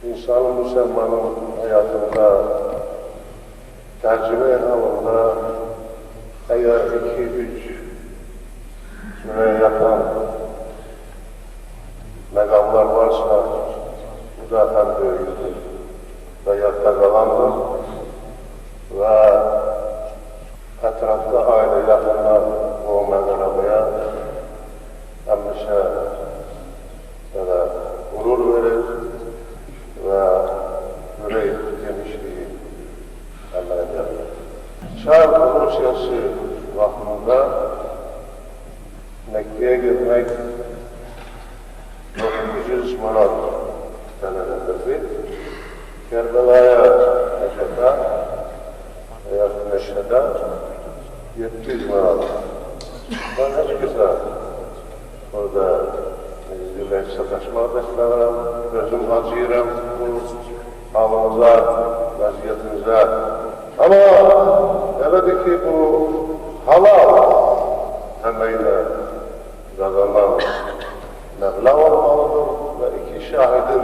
İnsanın, Müslümanın hayatında, tercüme halında eğer 2-3 süre yatan megamlar varsa bu da hem böyledir. Hayatta kalandır ve etrafta aile yakınlar o megamaya hemşe böyle gurur verir ve yüreği genişliği elde eder. Şark Rusyası vaktinde Mekke'ye gitmek 900 manat denelendirdi. Kerbela'ya Necdet'e veya Neşe'de 700 manat. Ben hiç güzel orada izleyip sataşma beslemem, gözüm acıyırım bu halımıza, vaziyetimize. Ama dedi ki bu halal emeğiyle kazanılan meblağ olmalıdır ve iki şahidin